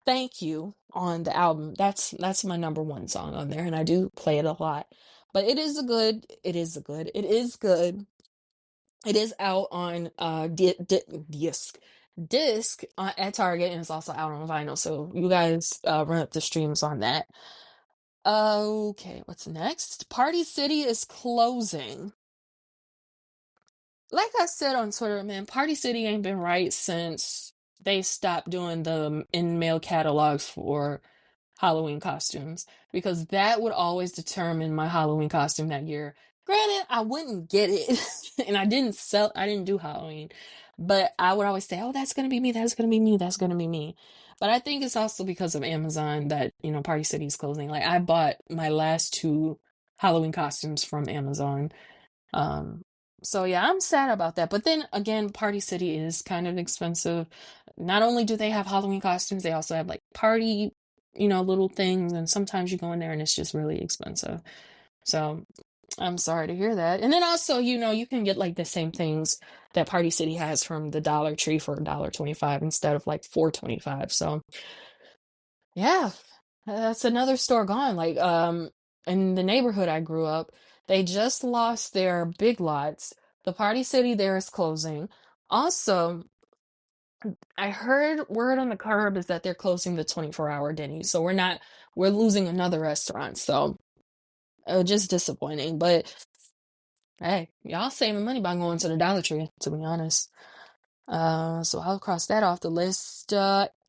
Thank You on the album, that's my number one song on there, and I do play it a lot. But it is out on disc at Target, and it's also out on vinyl. So you guys run up the streams on that. Okay, what's next? Party City is closing. Like I said on Twitter, man, Party City ain't been right since they stopped doing the in mail catalogs for Halloween costumes, because that would always determine my Halloween costume that year. Granted, I wouldn't get it and I didn't do Halloween, but I would always say, "Oh, that's going to be me. That's going to be me. That's going to be me." But I think it's also because of Amazon that, Party City is closing. Like I bought my last 2 Halloween costumes from Amazon. Um so yeah, I'm sad about that. But then again, Party City is kind of expensive. Not only do they have Halloween costumes, they also have like party, little things, and sometimes you go in there and it's just really expensive. So I'm sorry to hear that. And then also, you can get like the same things that Party City has from the Dollar Tree for $1.25 instead of like $4.25. So yeah, that's another store gone. Like in the neighborhood I grew up, they just lost their Big Lots. The Party City there is closing. Also, I heard word on the curb is that they're closing the 24-hour Denny's. So we're losing another restaurant. So just disappointing. But hey, y'all saving money by going to the Dollar Tree, to be honest. So I'll cross that off the list.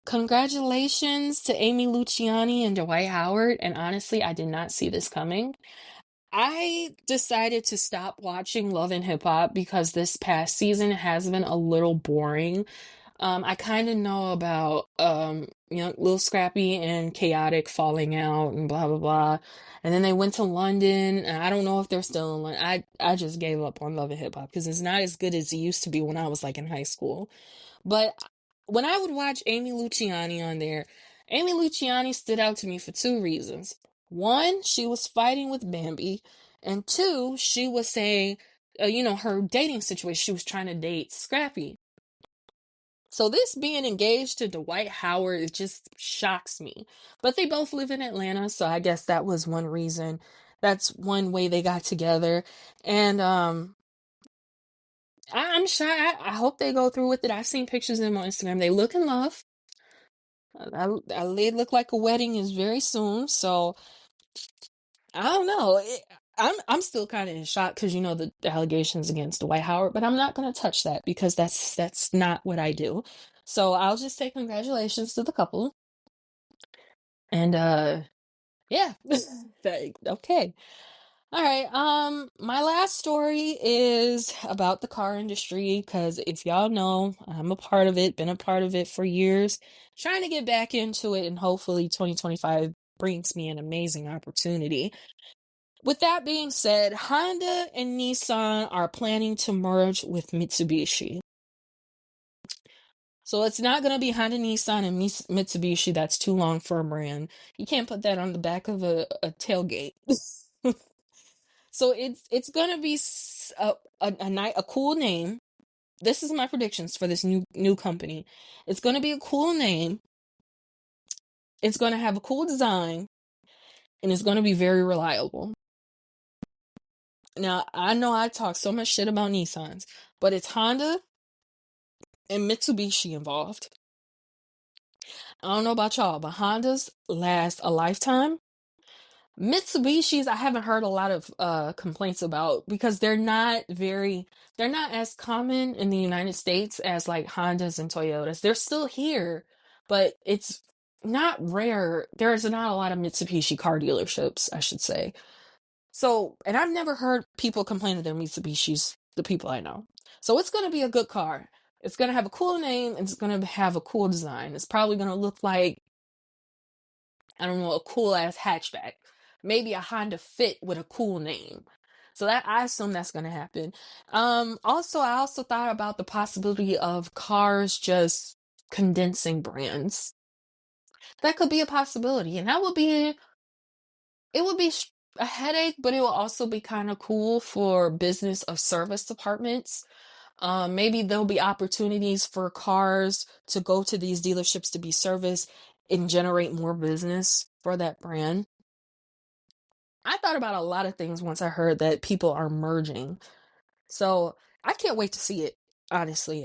Congratulations to Amy Luciani and Dwight Howard. And honestly, I did not see this coming. I decided to stop watching Love and Hip Hop because this past season has been a little boring. I kind of know about Lil Scrappy and Chaotic falling out and blah blah blah. And then they went to London, and I don't know if they're still in London. I just gave up on Love and Hip Hop because it's not as good as it used to be when I was like in high school. But when I would watch Amy Luciani on there, Amy Luciani stood out to me for 2 reasons. One, she was fighting with Bambi, and 2, she was saying, her dating situation. She was trying to date Scrappy. So this being engaged to Dwight Howard, it just shocks me. But they both live in Atlanta, so I guess that was one reason. That's one way they got together. And I'm shy. I hope they go through with it. I've seen pictures of them on Instagram. They look in love. They look like a wedding is very soon. So I don't know. I'm still kind of in shock because the allegations against Dwight Howard, but I'm not going to touch that because that's not what I do. So I'll just say congratulations to the couple. And yeah. Okay. All right. My last story is about the car industry because if y'all know, I'm a part of it, been a part of it for years, trying to get back into it, and hopefully 2025 brings me an amazing opportunity. With that being said, Honda and Nissan are planning to merge with Mitsubishi. So it's not going to be Honda, Nissan, and Mitsubishi. That's too long for a brand. You can't put that on the back of a tailgate. So it's gonna be a cool name. This is my predictions for this new company. It's gonna be a cool name. It's gonna have a cool design, and it's gonna be very reliable. Now I know I talk so much shit about Nissans, but it's Honda and Mitsubishi involved. I don't know about y'all, but Hondas last a lifetime. Mitsubishis, I haven't heard a lot of complaints about because they're not as common in the United States as like Hondas and Toyotas. They're still here, but it's not rare. There's not a lot of Mitsubishi car dealerships, I should say. So, and I've never heard people complain that they're Mitsubishis, the people I know. So it's going to be a good car. It's going to have a cool name and it's going to have a cool design. It's probably going to look like, I don't know, a cool ass hatchback. Maybe a Honda Fit with a cool name. So that I assume that's going to happen. Also, I also thought about the possibility of cars just condensing brands. That could be a possibility, and it would be a headache, but it will also be kind of cool for business of service departments. Maybe there'll be opportunities for cars to go to these dealerships to be serviced and generate more business for that brand. I thought about a lot of things once I heard that people are merging. So I can't wait to see it, honestly.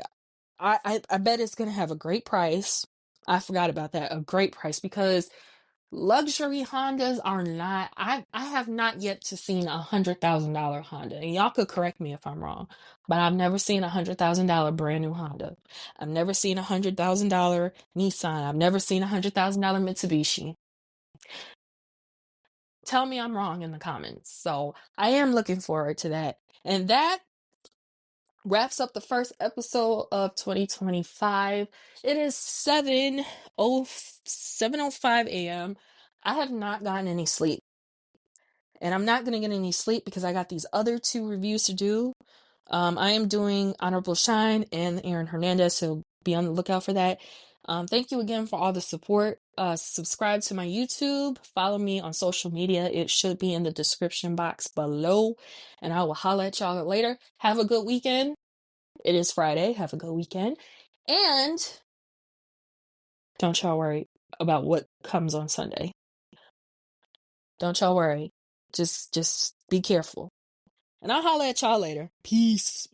I bet it's going to have a great price. I forgot about that. A great price because luxury Hondas are not, I have not yet to seen $100,000 Honda. And y'all could correct me if I'm wrong, but I've never seen $100,000 brand new Honda. I've never seen $100,000 Nissan. I've never seen $100,000 Mitsubishi. Tell me I'm wrong in the comments. So I am looking forward to that. And that wraps up the first episode of 2025. It is 7:05 a.m. I have not gotten any sleep. And I'm not going to get any sleep because I got these other two reviews to do. I am doing Honorable Shine and Aaron Hernandez, so be on the lookout for that. Thank you again for all the support. Subscribe to my YouTube. Follow me on social media. It should be in the description box below. And I will holla at y'all later. Have a good weekend. It is Friday. Have a good weekend. And don't y'all worry about what comes on Sunday. Don't y'all worry. Just be careful. And I'll holla at y'all later. Peace.